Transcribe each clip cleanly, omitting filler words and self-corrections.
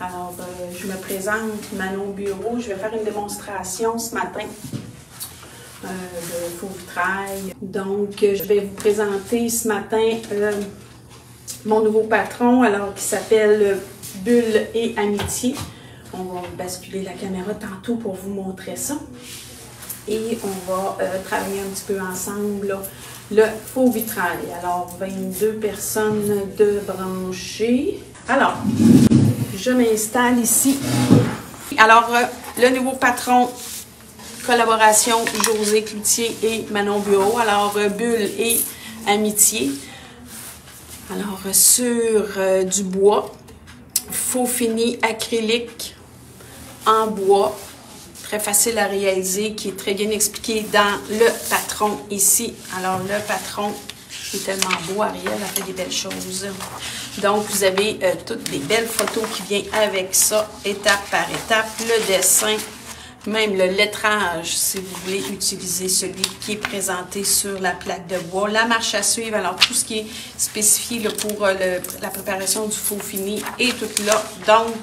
Alors, je me présente, Manon Bureau. Je vais faire une démonstration ce matin de faux vitrail. Donc, je vais vous présenter ce matin mon nouveau patron, alors qui s'appelle Bulle et Amitié. On va basculer la caméra tantôt pour vous montrer ça. Et on va travailler un petit peu ensemble là, le faux vitrail. Alors, 22 personnes de branchées. Alors, je m'installe ici. Alors, le nouveau patron, collaboration José Cloutier et Manon Bureau. Alors, Bulle et Amitié. Alors, sur du bois, faux fini acrylique en bois. Très facile à réaliser, qui est très bien expliqué dans le patron ici. Alors, le patron est tellement beau, Ariel a fait des belles choses. Donc, vous avez toutes des belles photos qui viennent avec ça, étape par étape. Le dessin, même le lettrage, si vous voulez utiliser celui qui est présenté sur la plaque de bois. La marche à suivre, alors tout ce qui est spécifié là, pour la préparation du faux fini est tout là. Donc,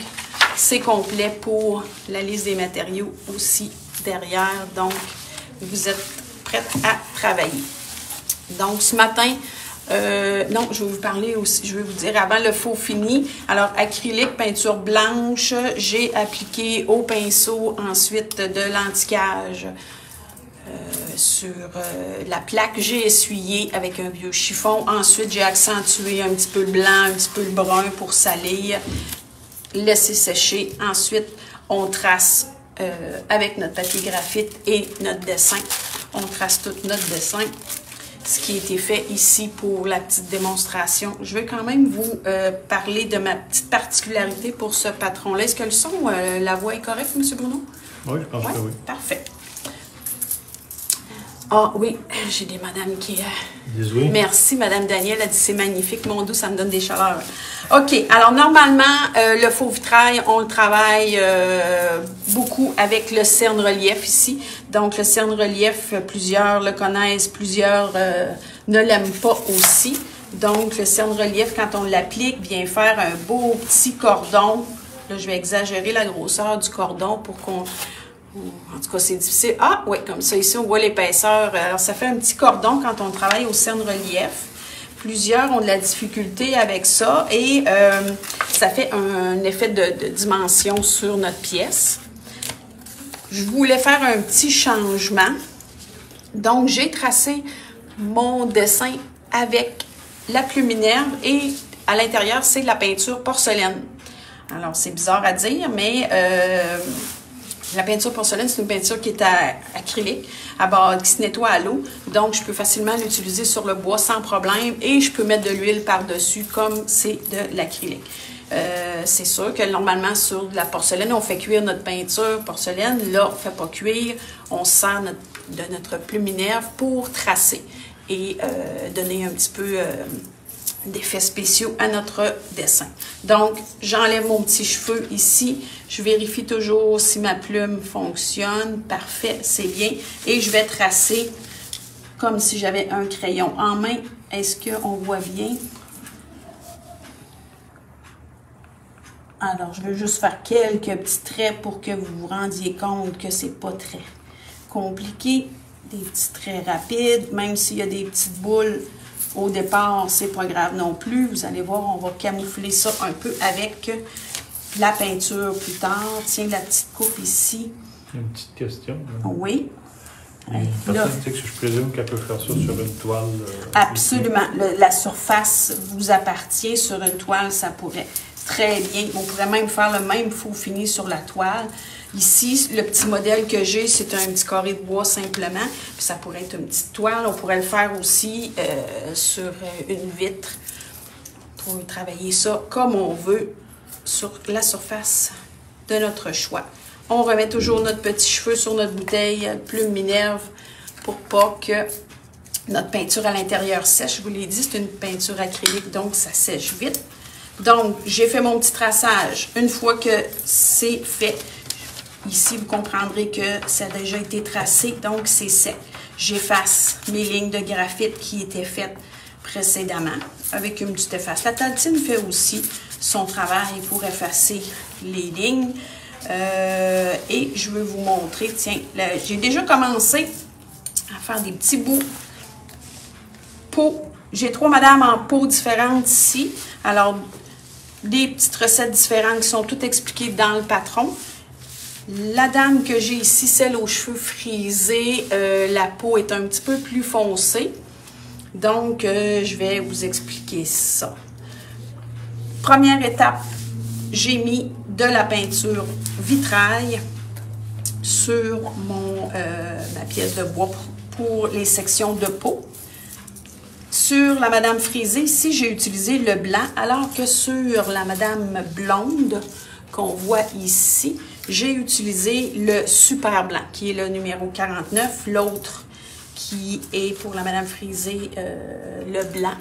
c'est complet pour la liste des matériaux aussi derrière. Donc, vous êtes prête à travailler. Donc, ce matin, non, je vais vous parler aussi, je vais vous dire avant le faux fini. Alors, acrylique, peinture blanche, j'ai appliqué au pinceau ensuite de l'antiquage sur la plaque. J'ai essuyé avec un vieux chiffon. Ensuite, j'ai accentué un petit peu le blanc, un petit peu le brun pour salir. Laisser sécher. Ensuite, on trace avec notre papier graphite et notre dessin. On trace tout notre dessin. Ce qui a été fait ici pour la petite démonstration. Je vais quand même vous parler de ma petite particularité pour ce patron-là. Est-ce que le son, la voix est correcte, M. Bruno? Oui, je pense que oui. Parfait. Ah oui, j'ai des madames qui... Dis oui. Merci, Madame Danielle, elle dit c'est magnifique, mon doux, ça me donne des chaleurs. OK, alors normalement, le faux vitrail, on le travaille beaucoup avec le cerne relief ici. Donc, le cerne relief, plusieurs le connaissent, plusieurs ne l'aiment pas aussi. Donc, le cerne relief, quand on l'applique, vient faire un beau petit cordon. Là, je vais exagérer la grosseur du cordon pour qu'on... En tout cas, c'est difficile. Ah, oui, comme ça, ici, on voit l'épaisseur. Alors, ça fait un petit cordon quand on travaille au cerne relief. Plusieurs ont de la difficulté avec ça et ça fait un effet de dimension sur notre pièce. Je voulais faire un petit changement. Donc, j'ai tracé mon dessin avec la plume Minerve et à l'intérieur, c'est de la peinture porcelaine. Alors, c'est bizarre à dire, mais... la peinture porcelaine, c'est une peinture qui est acrylique, qui se nettoie à l'eau. Donc, je peux facilement l'utiliser sur le bois sans problème et je peux mettre de l'huile par-dessus comme c'est de l'acrylique. C'est sûr que normalement, sur de la porcelaine, on fait cuire notre peinture porcelaine. Là, on ne fait pas cuire. On sert de notre plume Minerve pour tracer et donner un petit peu... d'effets spéciaux à notre dessin. Donc, j'enlève mon petit cheveu ici. Je vérifie toujours si ma plume fonctionne. Parfait, c'est bien. Et je vais tracer comme si j'avais un crayon en main. Est-ce qu'on voit bien? Alors, je veux juste faire quelques petits traits pour que vous vous rendiez compte que c'est pas très compliqué. Des petits traits rapides, même s'il y a des petites boules. Au départ, c'est pas grave non plus. Vous allez voir, on va camoufler ça un peu avec la peinture plus tard. Tiens, la petite coupe ici. Une petite question. Oui. Une personne dit que je présume qu'elle peut faire ça sur une toile. Absolument. La surface vous appartient. Sur une toile, ça pourrait très bien. On pourrait même faire le même faux fini sur la toile. Ici, le petit modèle que j'ai, c'est un petit carré de bois simplement. Puis ça pourrait être une petite toile. On pourrait le faire aussi sur une vitre pour travailler ça comme on veut sur la surface de notre choix. On remet toujours notre petit cheveu sur notre bouteille plume Minerve pour pas que notre peinture à l'intérieur sèche. Je vous l'ai dit, c'est une peinture acrylique, donc ça sèche vite. Donc, j'ai fait mon petit traçage. Une fois que c'est fait, ici, vous comprendrez que ça a déjà été tracé, donc c'est sec. J'efface mes lignes de graphite qui étaient faites précédemment avec une petite efface. La Taltine fait aussi son travail pour effacer les lignes. Et je vais vous montrer, tiens, j'ai déjà commencé à faire des petits bouts peau. J'ai 3 madames en peau différentes ici. Alors, des petites recettes différentes qui sont toutes expliquées dans le patron. La dame que j'ai ici, celle aux cheveux frisés, la peau est un petit peu plus foncée. Donc, je vais vous expliquer ça. Première étape, j'ai mis de la peinture vitrail sur ma pièce de bois pour les sections de peau. Sur la madame frisée, ici, j'ai utilisé le blanc, alors que sur la madame blonde, qu'on voit ici, j'ai utilisé le super blanc, qui est le numéro 49. L'autre, qui est pour la madame frisée, le blanc,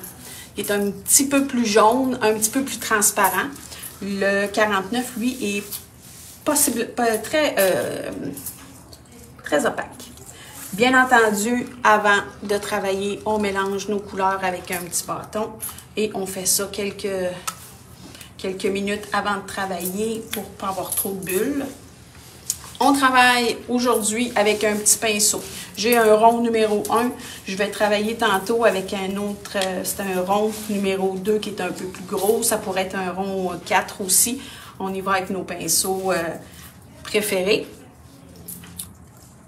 qui est un petit peu plus jaune, un petit peu plus transparent. Le 49, lui, est très opaque. Bien entendu, avant de travailler, on mélange nos couleurs avec un petit bâton et on fait ça quelques minutes avant de travailler pour ne pas avoir trop de bulles. On travaille aujourd'hui avec un petit pinceau. J'ai un rond numéro 1. Je vais travailler tantôt avec un autre, c'est un rond numéro 2 qui est un peu plus gros. Ça pourrait être un rond 4 aussi. On y va avec nos pinceaux préférés.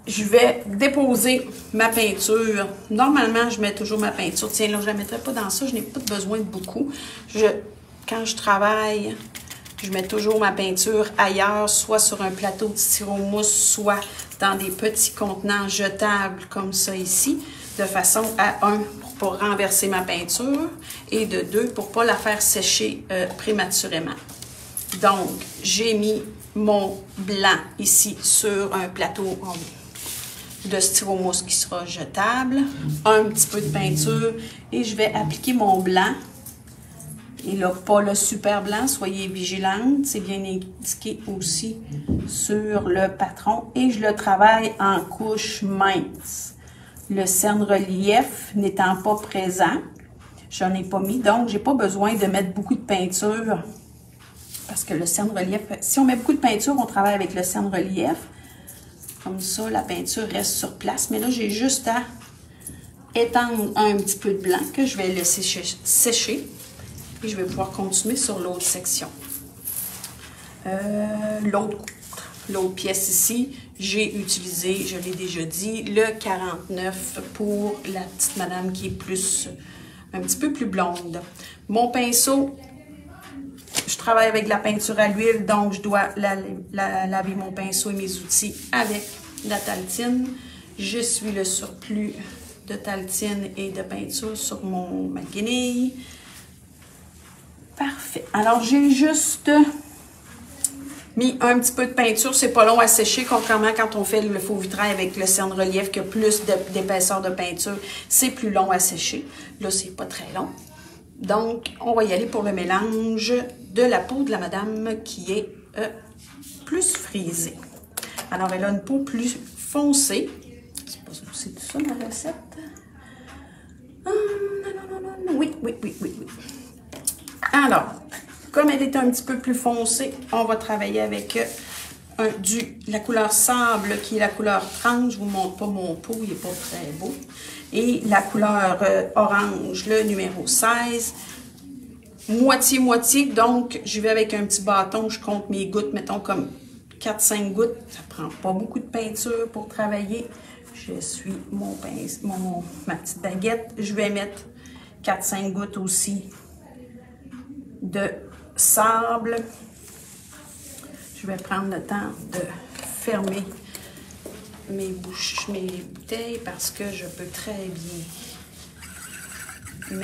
Je vais déposer ma peinture. Normalement, je mets toujours ma peinture. Tiens, là, je ne la mettrai pas dans ça. Je n'ai pas besoin de beaucoup. Quand je travaille, je mets toujours ma peinture ailleurs, soit sur un plateau de styromousse, soit dans des petits contenants jetables comme ça ici, de façon à 1, pour ne pas renverser ma peinture, et de 2, pour ne pas la faire sécher prématurément. Donc, j'ai mis mon blanc ici sur un plateau de styromousse qui sera jetable, un petit peu de peinture, et je vais appliquer mon blanc. Et là, pas le super blanc, soyez vigilante, c'est bien indiqué aussi sur le patron. Et je le travaille en couche mince. Le cerne relief n'étant pas présent, j'en ai pas mis, donc j'ai pas besoin de mettre beaucoup de peinture. Parce que le cerne relief, si on met beaucoup de peinture, on travaille avec le cerne relief. Comme ça, la peinture reste sur place. Mais là, j'ai juste à étendre un petit peu de blanc que je vais laisser sécher. Et je vais pouvoir continuer sur l'autre section. L'autre pièce ici, j'ai utilisé, je l'ai déjà dit, le 49 pour la petite madame qui est un petit peu plus blonde. Mon pinceau, je travaille avec de la peinture à l'huile, donc je dois laver mon pinceau et mes outils avec la Taltine. Je suis le surplus de Taltine et de peinture sur ma guenille. Parfait. Alors, j'ai juste mis un petit peu de peinture. C'est pas long à sécher, contrairement quand on fait le faux vitrail avec le cerne relief qui a plus d'épaisseur de peinture. C'est plus long à sécher. Là, c'est pas très long. Donc, on va y aller pour le mélange de la peau de la madame qui est plus frisée. Alors, elle a une peau plus foncée. C'est tout ça, ma recette? Non. Oui. Alors, comme elle est un petit peu plus foncée, on va travailler avec la couleur sable, qui est la couleur 30. Je ne vous montre pas mon pot, il n'est pas très beau. Et la couleur orange, le numéro 16. Moitié-moitié, donc je vais avec un petit bâton, je compte mes gouttes, mettons comme 4-5 gouttes. Ça ne prend pas beaucoup de peinture pour travailler. Je suis ma petite baguette. Je vais mettre 4-5 gouttes aussi de sable. Je vais prendre le temps de fermer mes bouteilles parce que je peux très bien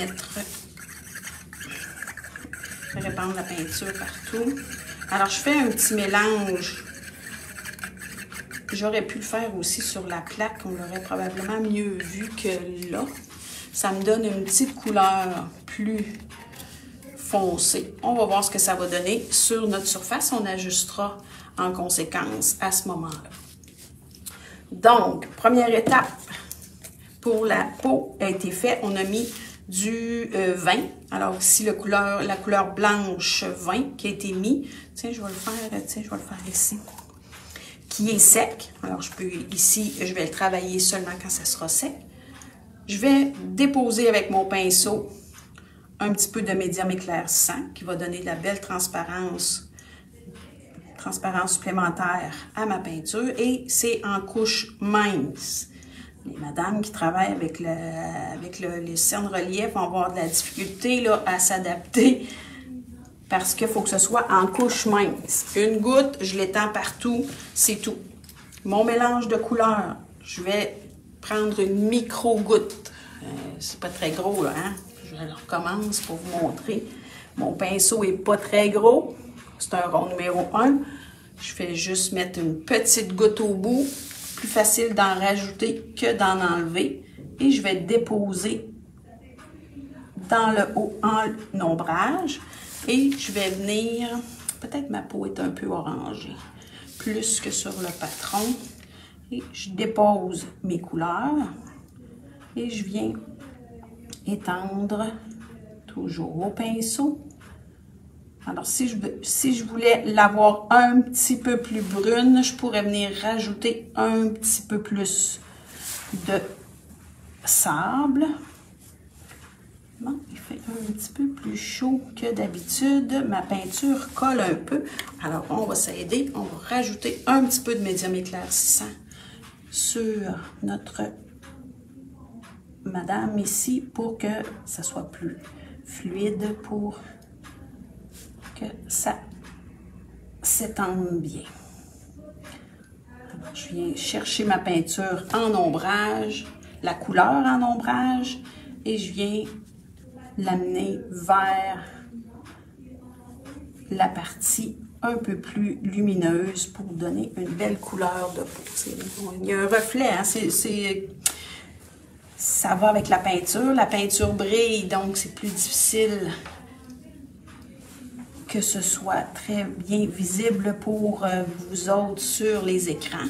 répandre la peinture partout. Alors, je fais un petit mélange. J'aurais pu le faire aussi sur la plaque. On l'aurait probablement mieux vu que là. Ça me donne une petite couleur plus foncée. On va voir ce que ça va donner sur notre surface. On ajustera en conséquence à ce moment-là. Donc, première étape pour la peau a été faite. On a mis du vin. Alors ici, la couleur blanche vin qui a été mis. Tiens, je vais le faire ici. Qui est sec. Alors, ici, je vais le travailler seulement quand ça sera sec. Je vais déposer avec mon pinceau un petit peu de médium éclaircissant qui va donner de la belle transparence supplémentaire à ma peinture. Et c'est en couche mince. Les madames qui travaillent avec les cernes relief vont avoir de la difficulté là, à s'adapter parce qu'il faut que ce soit en couche mince. Une goutte, je l'étends partout, c'est tout. Mon mélange de couleurs, je vais prendre une micro-goutte. C'est pas très gros, là, hein? Je recommence pour vous montrer. Mon pinceau est pas très gros. C'est un rond numéro 1. Je fais juste mettre une petite goutte au bout. Plus facile d'en rajouter que d'en enlever. Et je vais déposer dans le haut en ombrage. Et je vais venir, peut-être ma peau est un peu orangée, plus que sur le patron. Et je dépose mes couleurs et je viens étendre toujours au pinceau. Alors, si je voulais l'avoir un petit peu plus brune, je pourrais venir rajouter un petit peu plus de sable. Bon, il fait un petit peu plus chaud que d'habitude. Ma peinture colle un peu. Alors, on va s'aider. On va rajouter un petit peu de médium éclaircissant sur notre madame ici pour que ça soit plus fluide, pour que ça s'étende bien. Alors, je viens chercher ma peinture en ombrage, la couleur en ombrage, et je viens l'amener vers la partie un peu plus lumineuse pour donner une belle couleur de peau. Il y a un reflet, hein? Ça va avec la peinture brille, donc c'est plus difficile que ce soit très bien visible pour vous autres sur les écrans.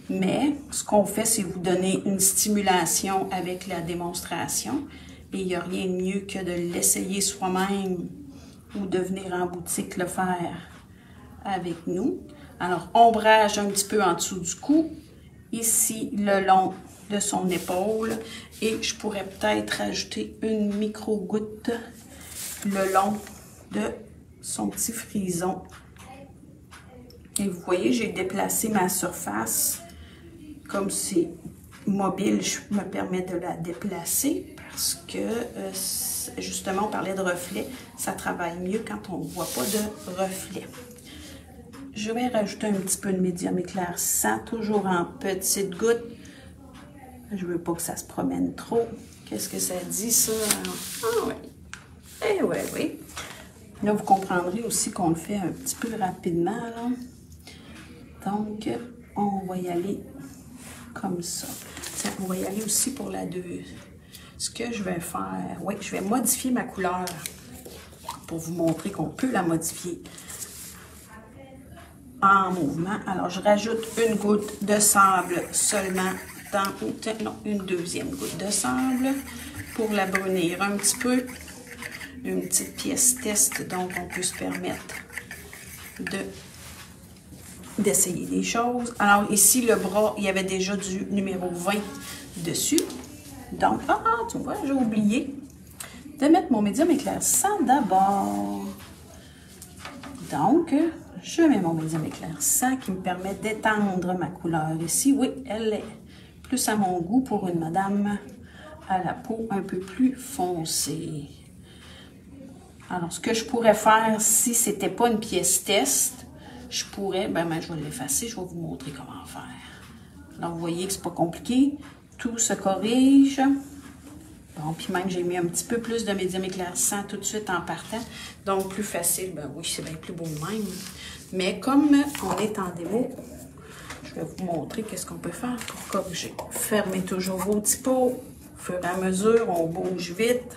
Mais ce qu'on fait, c'est vous donner une stimulation avec la démonstration. Et il n'y a rien de mieux que de l'essayer soi-même ou de venir en boutique le faire avec nous. Alors, ombrage un petit peu en dessous du cou, ici le long de son épaule. Et je pourrais peut-être ajouter une micro-goutte le long de son petit frison. Et vous voyez, j'ai déplacé ma surface. Comme c'est mobile, je me permets de la déplacer parce que, justement, on parlait de reflet. Ça travaille mieux quand on ne voit pas de reflet. Je vais rajouter un petit peu de médium éclaircissant, toujours en petites gouttes. Je ne veux pas que ça se promène trop. Qu'est-ce que ça dit, ça? Ah oui. Eh oui, oui. Là, vous comprendrez aussi qu'on le fait un petit peu rapidement, là. Donc, on va y aller comme ça. On va y aller aussi pour la 2. Ce que je vais faire, oui, je vais modifier ma couleur pour vous montrer qu'on peut la modifier en mouvement. Alors, je rajoute une goutte de sable seulement dans, une deuxième goutte de sable pour la brunir un petit peu. Une petite pièce test, donc on peut se permettre d'essayer des choses. Alors ici, le bras, il y avait déjà du numéro 20 dessus. Donc, tu vois, j'ai oublié de mettre mon médium éclaircissant d'abord. Donc, je mets mon médium éclaircissant qui me permet d'étendre ma couleur ici. Oui, elle est plus à mon goût pour une madame à la peau un peu plus foncée. Alors, ce que je pourrais faire si ce n'était pas une pièce test, je pourrais, je vais l'effacer, je vais vous montrer comment faire. Alors, vous voyez que c'est pas compliqué. Tout se corrige. Bon, puis même, j'ai mis un petit peu plus de médium éclaircissant tout de suite en partant. Donc, plus facile. Oui, c'est bien plus beau de même. Mais comme on est en démo, je vais vous montrer qu'est-ce qu'on peut faire pour corriger. Fermez toujours vos petits pots. Au fur et à mesure, on bouge vite.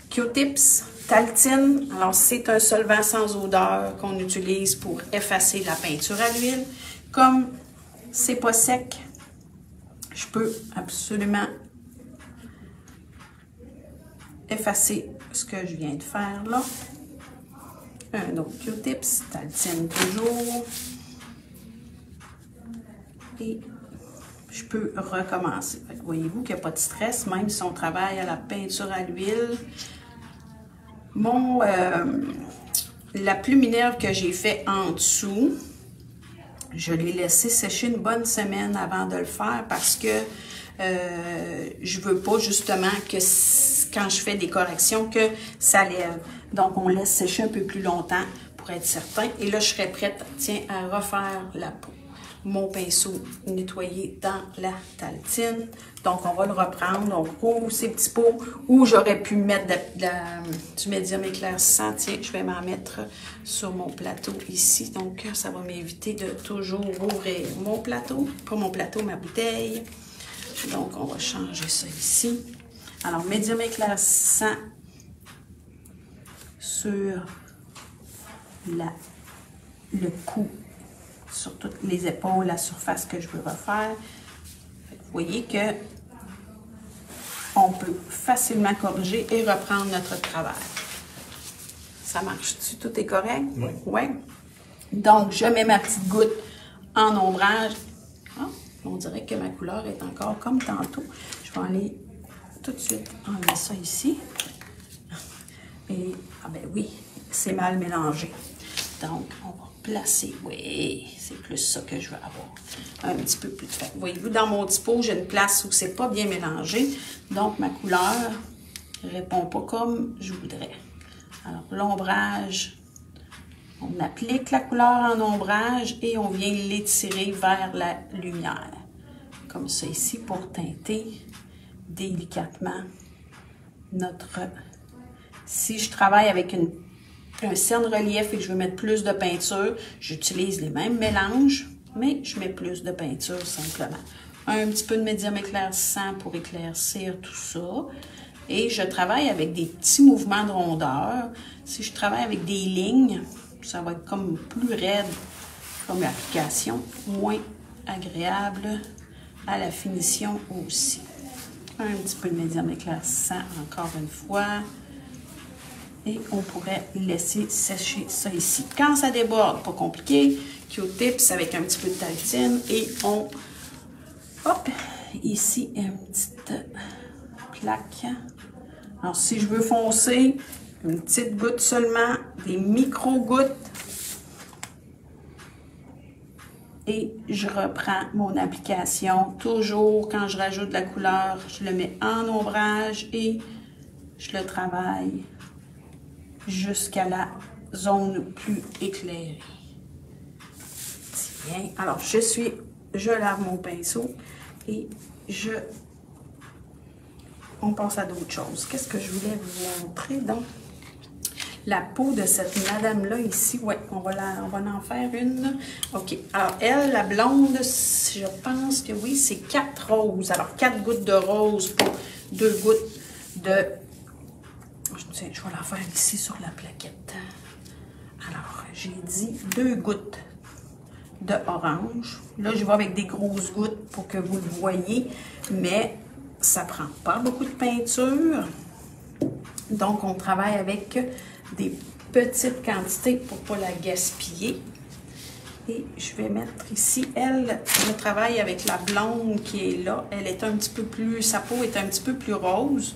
Q-tips, Taltine. Alors, c'est un solvant sans odeur qu'on utilise pour effacer la peinture à l'huile. Comme c'est pas sec, je peux absolument effacer ce que je viens de faire là. Un autre Q-tips, Taltine toujours. Et je peux recommencer. Voyez-vous qu'il n'y a pas de stress, même si on travaille à la peinture à l'huile. La plume minerve que j'ai fait en dessous, je l'ai laissé sécher une bonne semaine avant de le faire parce que je veux pas justement que quand je fais des corrections que ça lève. Donc on laisse sécher un peu plus longtemps pour être certain. Et là je serai prête, tiens, à refaire la peau. Mon pinceau nettoyé dans la Taltine. Donc, on va le reprendre. On rouvre ces petits pots où j'aurais pu mettre du médium éclaircissant. Tiens, je vais m'en mettre sur mon plateau ici. Donc, ça va m'éviter de toujours ouvrir mon plateau. Pas mon plateau, ma bouteille. Donc, on va changer ça ici. Alors, médium éclaircissant sur le cou, sur toutes les épaules, la surface que je veux refaire. Vous voyez que on peut facilement corriger et reprendre notre travail. Ça marche-tu? Tout est correct? Oui. Ouais. Donc, je mets ma petite goutte en ombrage. Ah, on dirait que ma couleur est encore comme tantôt. Je vais aller tout de suite enlever ça ici. Et, ah ben oui, c'est mal mélangé. Donc, on va placer, oui, c'est plus ça que je veux avoir. Un petit peu plus de fait. Voyez-vous, dans mon petit pot, j'ai une place où c'est pas bien mélangé. Donc, ma couleur ne répond pas comme je voudrais. Alors, l'ombrage, on applique la couleur en ombrage et on vient l'étirer vers la lumière. Comme ça ici, pour teinter délicatement notre... Si je travaille avec un cerne relief et que je veux mettre plus de peinture, j'utilise les mêmes mélanges, mais je mets plus de peinture simplement. Un petit peu de médium éclaircissant pour éclaircir tout ça. Et je travaille avec des petits mouvements de rondeur. Si je travaille avec des lignes, ça va être comme plus raide comme application, moins agréable à la finition aussi. Un petit peu de médium éclaircissant encore une fois. Et on pourrait laisser sécher ça ici. Quand ça déborde, pas compliqué, Q-tips avec un petit peu de Taltine et on... Hop! Ici, une petite plaque. Alors, si je veux foncer, une petite goutte seulement, des micro-gouttes. Et je reprends mon application. Toujours, quand je rajoute de la couleur, je le mets en ombrage et je le travaille jusqu'à la zone plus éclairée. Bien. Alors, je lave mon pinceau et on passe à d'autres choses. Qu'est-ce que je voulais vous montrer? Donc, la peau de cette madame-là ici, ouais, on va en faire une. OK. Alors, elle, la blonde, je pense que oui, c'est 4 roses. Alors, 4 gouttes de rose pour 2 gouttes de... Tiens, je vais la faire ici sur la plaquette. Alors, j'ai dit 2 gouttes de orange. Là, je vais avec des grosses gouttes pour que vous le voyez, mais ça prend pas beaucoup de peinture. Donc, on travaille avec des petites quantités pour ne pas la gaspiller. Et je vais mettre ici, elle, je travaille avec la blonde qui est là. Elle est un petit peu plus, sa peau est un petit peu plus rose.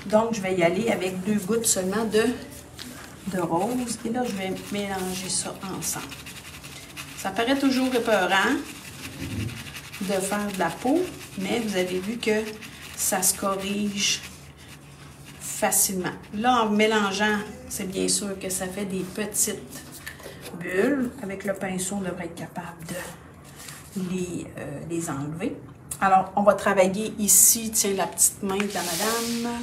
Donc, je vais y aller avec 2 gouttes seulement de rose. Et là, je vais mélanger ça ensemble. Ça paraît toujours épeurant de faire de la peau, mais vous avez vu que ça se corrige facilement. Là, en mélangeant, c'est bien sûr que ça fait des petites bulles. Avec le pinceau, on devrait être capable de les enlever. Alors, on va travailler ici, tiens, la petite main de la madame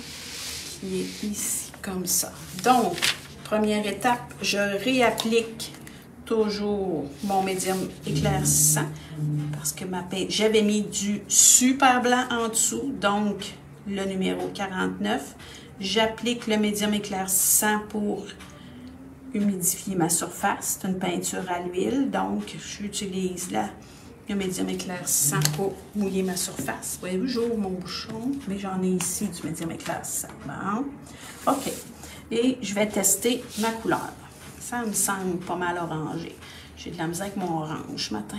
qui est ici, comme ça. Donc, première étape, je réapplique toujours mon médium éclaircissant parce que j'avais mis du super blanc en dessous, donc le numéro 49. J'applique le médium éclaircissant pour humidifier ma surface. C'est une peinture à l'huile, donc j'utilise la le médium éclaircissant pour mouiller ma surface. Voyez-vous, j'ouvre mon bouchon, mais j'en ai ici du médium éclaircissant. Bon. OK. Et je vais tester ma couleur. Ça me semble pas mal orangé. J'ai de la misère avec mon orange ce matin.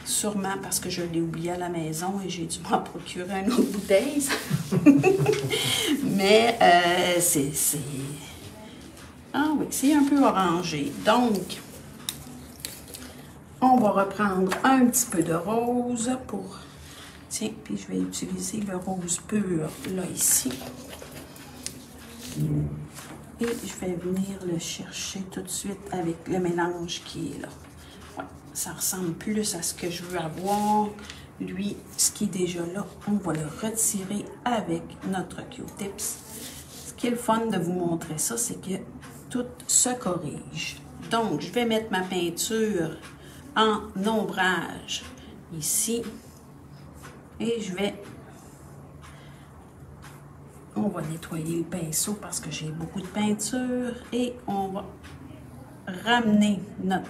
Sûrement parce que je l'ai oublié à la maison et j'ai dû m'en procurer une autre bouteille. Mais c'est... Ah oui, c'est un peu orangé. Donc, on va reprendre un petit peu de rose pour... Tiens, puis je vais utiliser le rose pur, là, ici. Et je vais venir le chercher tout de suite avec le mélange qui est là. Ouais, ça ressemble plus à ce que je veux avoir. Lui, ce qui est déjà là, on va le retirer avec notre Q-tips. Ce qui est le fun de vous montrer ça, c'est que tout se corrige. Donc, je vais mettre ma peinture en ombrage ici. Et on va nettoyer le pinceau parce que j'ai beaucoup de peinture. Et on va ramener notre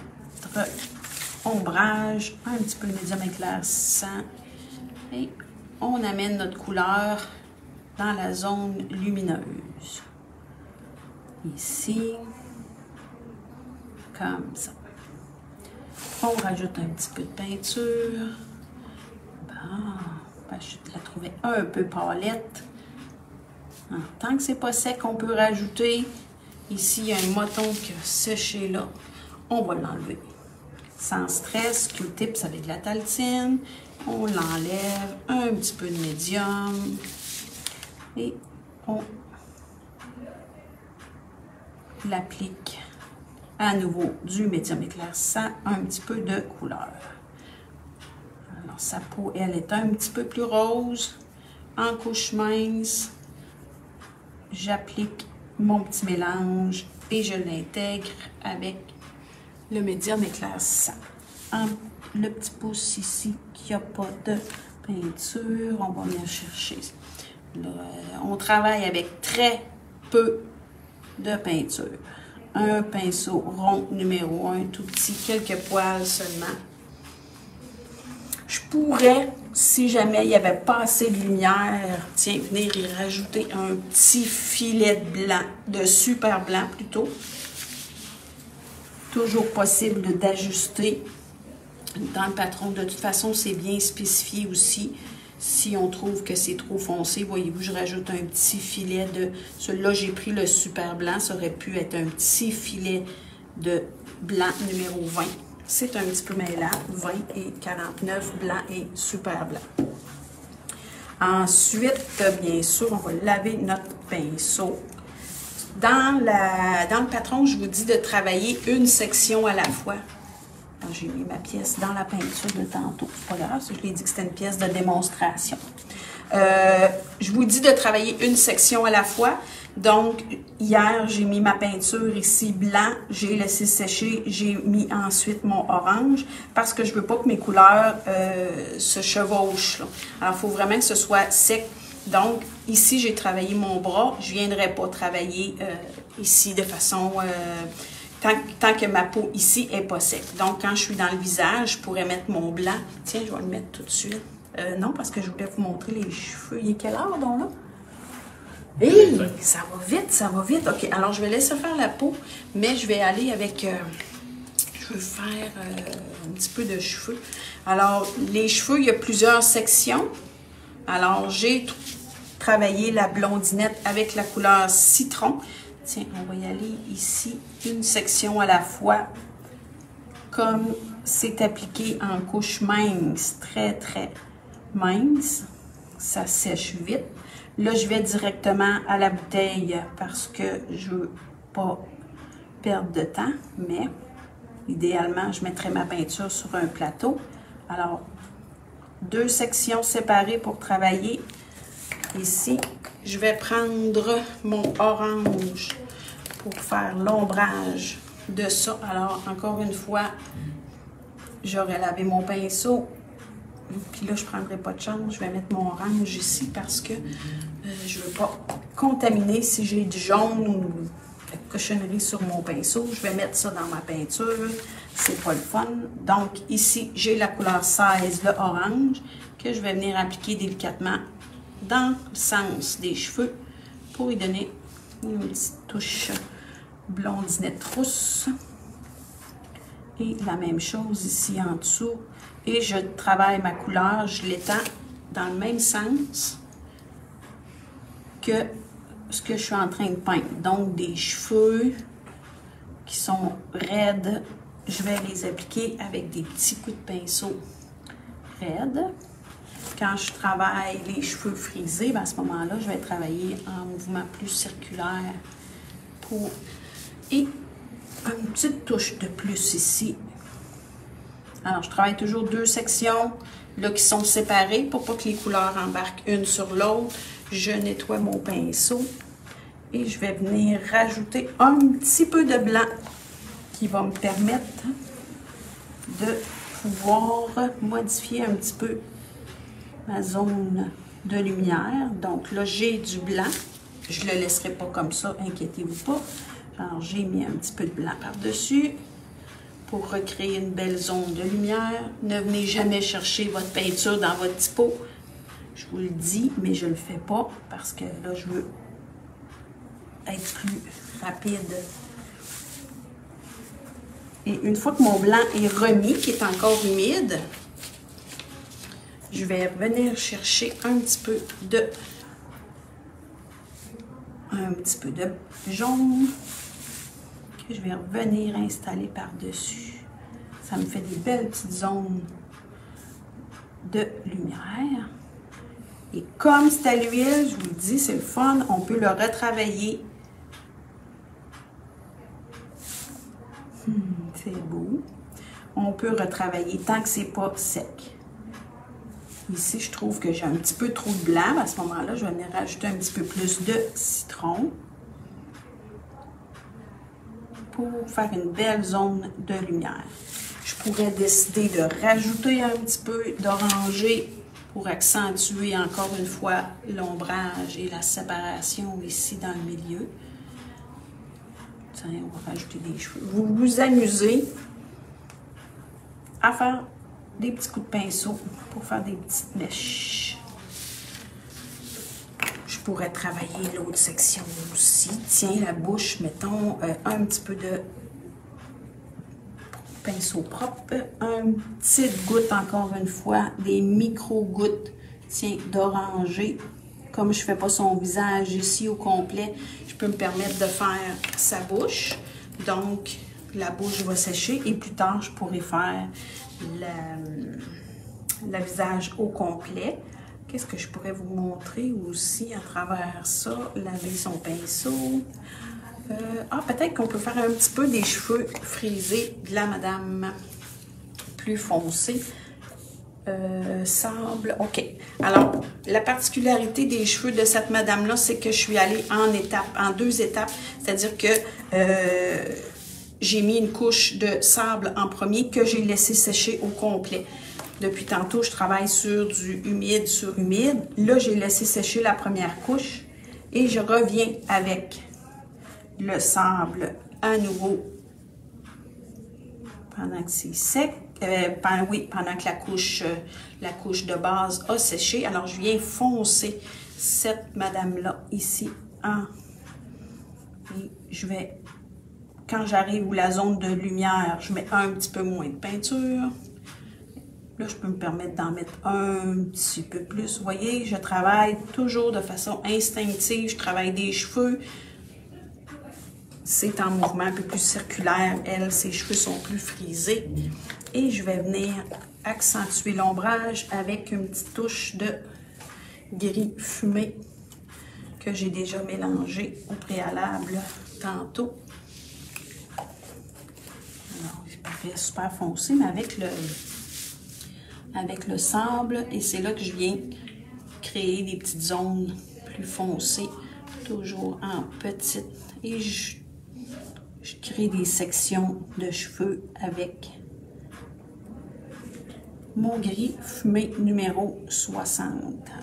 ombrage, un petit peu de médium éclaircissant. Et on amène notre couleur dans la zone lumineuse. Ici, comme ça. On rajoute un petit peu de peinture. Bon, je la trouvais un peu pâlette. Tant que c'est pas sec, on peut rajouter. Ici, il y a un moton qui a séché là. On va l'enlever. Sans stress, Q-tips avec de la taltine. On l'enlève. Un petit peu de médium. Et on l'applique à nouveau du médium éclaircissant, un petit peu de couleur. Alors, sa peau, elle est un petit peu plus rose, en couche mince. J'applique mon petit mélange et je l'intègre avec le médium éclaircissant. Le petit pouce ici qui n'a pas de peinture, on va venir chercher. Là, on travaille avec très peu de peinture. Un pinceau rond numéro 1, tout petit, quelques poils seulement. Je pourrais, si jamais il n'y avait pas assez de lumière, tiens, venir y rajouter un petit filet de blanc, de super blanc plutôt. Toujours possible d'ajuster dans le patron. De toute façon, c'est bien spécifié aussi. Si on trouve que c'est trop foncé, voyez-vous, je rajoute un petit filet de... Celui-là, j'ai pris le super blanc. Ça aurait pu être un petit filet de blanc numéro 20. C'est un petit peu mêlant. 20 et 49, blanc et super blanc. Ensuite, bien sûr, on va laver notre pinceau. Dans le patron, je vous dis de travailler une section à la fois. J'ai mis ma pièce dans la peinture de tantôt. C'est pas grave, je l'ai dit que c'était une pièce de démonstration. Je vous dis de travailler une section à la fois. Donc, hier, j'ai mis ma peinture ici blanc. J'ai laissé sécher. J'ai mis ensuite mon orange parce que je veux pas que mes couleurs se chevauchent, là. Alors, il faut vraiment que ce soit sec. Donc, ici, j'ai travaillé mon bras. Je ne viendrai pas travailler ici de façon... Tant que ma peau ici n'est pas sec. Donc, quand je suis dans le visage, je pourrais mettre mon blanc. Tiens, je vais le mettre tout de suite. Non, parce que je voulais vous montrer les cheveux. Il est quelle heure, donc, là? Hey, ça va vite, ça va vite. OK, alors, je vais laisser faire la peau, mais je vais aller avec... je veux faire un petit peu de cheveux. Alors, les cheveux, il y a plusieurs sections. Alors, j'ai travaillé la blondinette avec la couleur citron. Tiens, on va y aller ici, une section à la fois, comme c'est appliqué en couche mince, très, très mince. Ça sèche vite. Là, je vais directement à la bouteille parce que je ne veux pas perdre de temps, mais idéalement, je mettrai ma peinture sur un plateau. Alors, deux sections séparées pour travailler. Ici, je vais prendre mon orange pour faire l'ombrage de ça. Alors, encore une fois, j'aurais lavé mon pinceau. Puis là, je ne prendrai pas de chance. Je vais mettre mon orange ici parce que je ne veux pas contaminer si j'ai du jaune ou cochonneries sur mon pinceau. Je vais mettre ça dans ma peinture. C'est pas le fun. Donc, ici, j'ai la couleur 16, le orange, que je vais venir appliquer délicatement dans le sens des cheveux pour y donner une petite touche blondinette rousse. Et la même chose ici en dessous. Et je travaille ma couleur, je l'étends dans le même sens que ce que je suis en train de peindre. Donc, des cheveux qui sont raides, je vais les appliquer avec des petits coups de pinceau raides. Quand je travaille les cheveux frisés, bien, à ce moment-là, je vais travailler en mouvement plus circulaire pour... Et une petite touche de plus ici. Alors, je travaille toujours 2 sections là, qui sont séparées pour pas que les couleurs embarquent une sur l'autre. Je nettoie mon pinceau et je vais venir rajouter un petit peu de blanc qui va me permettre de pouvoir modifier un petit peu ma zone de lumière. Donc là, j'ai du blanc. Je ne le laisserai pas comme ça, inquiétez-vous pas. Alors, j'ai mis un petit peu de blanc par-dessus pour recréer une belle zone de lumière. Ne venez jamais chercher votre peinture dans votre petit pot. Je vous le dis, mais je ne le fais pas parce que là, je veux être plus rapide. Et une fois que mon blanc est remis, qui est encore humide, je vais venir chercher un petit peu de jaune que je vais revenir installer par-dessus. Ça me fait des belles petites zones de lumière. Et comme c'est à l'huile, je vous le dis, c'est le fun, on peut le retravailler. C'est beau. On peut retravailler tant que c'est pas sec. Ici, je trouve que j'ai un petit peu trop de blanc. À ce moment-là, je vais venir rajouter un petit peu plus de citron pour faire une belle zone de lumière. Je pourrais décider de rajouter un petit peu d'orangé pour accentuer encore une fois l'ombrage et la séparation ici dans le milieu. Tiens, on va rajouter des cheveux. Vous vous amusez à faire des petits coups de pinceau pour faire des petites mèches. Je pourrais travailler l'autre section aussi. Tiens, la bouche, mettons un petit peu de pinceau propre, une petite goutte encore une fois, des micro-gouttes, tiens, d'oranger. Comme je ne fais pas son visage ici au complet, je peux me permettre de faire sa bouche. Donc, la bouche va sécher et plus tard, je pourrai faire le visage au complet. Qu'est-ce que je pourrais vous montrer aussi à travers ça? Laver son pinceau. Peut-être qu'on peut faire un petit peu des cheveux frisés de la madame plus foncée. Sable, ok. Alors, la particularité des cheveux de cette madame-là, c'est que je suis allée en 2 étapes. C'est-à-dire que j'ai mis une couche de sable en premier que j'ai laissé sécher au complet. Depuis tantôt, je travaille sur du humide sur humide. Là, j'ai laissé sécher la première couche et je reviens avec le sable à nouveau pendant que c'est sec. Pendant que la couche de base a séché. Alors, je viens foncer cette madame-là ici. Et je vais, quand j'arrive où la zone de lumière, je mets un petit peu moins de peinture. Là, je peux me permettre d'en mettre un petit peu plus. Vous voyez, je travaille toujours de façon instinctive. Je travaille des cheveux. C'est en mouvement un peu plus circulaire. Elle, ses cheveux sont plus frisés. Et je vais venir accentuer l'ombrage avec une petite touche de gris fumé que j'ai déjà mélangé au préalable tantôt. Alors, il paraît super foncé, mais avec le sable, et c'est là que je viens créer des petites zones plus foncées, toujours en petites. Et je crée des sections de cheveux avec mon gris fumé numéro 60.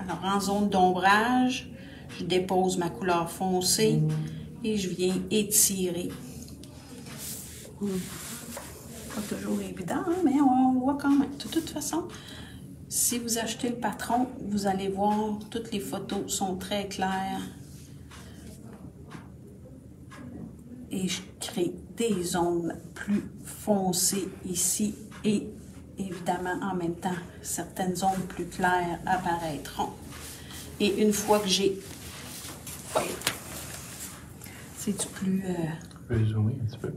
Alors, en zone d'ombrage, je dépose ma couleur foncée et je viens étirer. Pas toujours évident, hein, mais on voit quand même. De toute façon, si vous achetez le patron, vous allez voir, toutes les photos sont très claires. Et je crée des zones plus foncées ici et évidemment en même temps, certaines zones plus claires apparaîtront. Et une fois que j'ai... C'est-tu plus... Je vais zoomer un petit peu.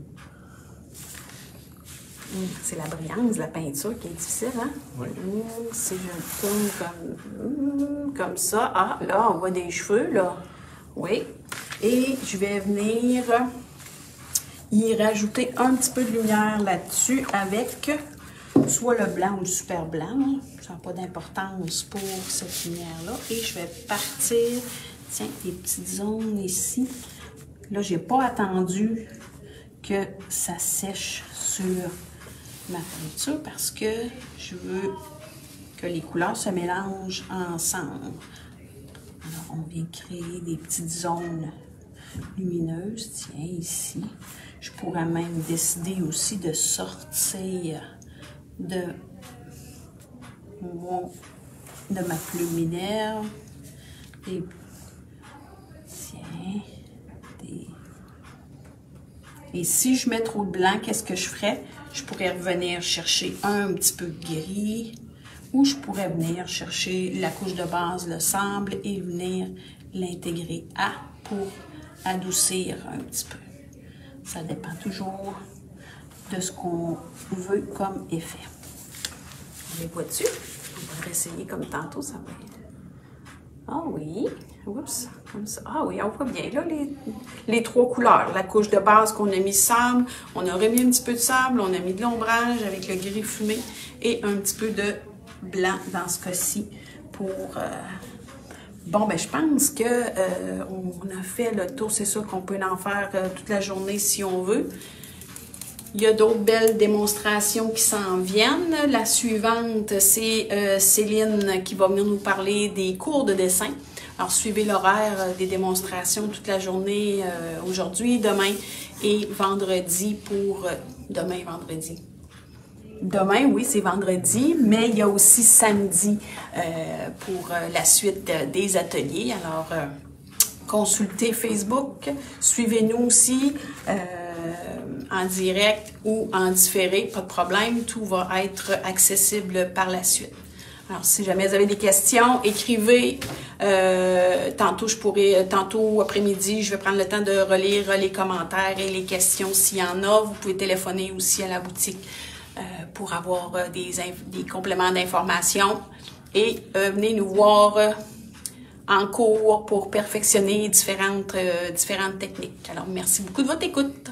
C'est la brillance de la peinture qui est difficile, hein? Oui. Si je le tourne comme ça, ah, là, on voit des cheveux, là. Oui. Et je vais venir y rajouter un petit peu de lumière là-dessus avec soit le blanc ou le super blanc. Hein. Ça n'a pas d'importance pour cette lumière-là. Et je vais partir, tiens, des petites zones ici. Là, j'ai pas attendu que ça sèche sur ma peinture parce que je veux que les couleurs se mélangent ensemble. Alors, on vient créer des petites zones lumineuses. Tiens, ici. Je pourrais même décider aussi de sortir de ma plume Minerve. Et si je mets trop de blanc, qu'est-ce que je ferais? Je pourrais revenir chercher un petit peu de gris ou je pourrais venir chercher la couche de base, le sable, et venir l'intégrer pour adoucir un petit peu. Ça dépend toujours de ce qu'on veut comme effet. On les voit dessus. On va réessayer comme tantôt, ça va être... Ah oui, oups, comme ça. Ah oui, on voit bien là les trois couleurs. La couche de base qu'on a mis sable, on a remis un petit peu de sable, on a mis de l'ombrage avec le gris fumé et un petit peu de blanc dans ce cas-ci pour... Bon, ben je pense que on a fait le tour. C'est sûr qu'on peut en faire toute la journée si on veut. Il y a d'autres belles démonstrations qui s'en viennent. La suivante, c'est Céline qui va venir nous parler des cours de dessin. Alors, suivez l'horaire des démonstrations toute la journée aujourd'hui, demain et vendredi pour... demain et vendredi. Demain, oui, c'est vendredi, mais il y a aussi samedi pour la suite des ateliers. Alors, consultez Facebook, suivez-nous aussi en direct ou en différé, pas de problème, tout va être accessible par la suite. Alors, si jamais vous avez des questions, écrivez. Tantôt après-midi, je vais prendre le temps de relire les commentaires et les questions s'il y en a. Vous pouvez téléphoner aussi à la boutique pour avoir des compléments d'information. Et venez nous voir en cours pour perfectionner différentes techniques. Alors, merci beaucoup de votre écoute.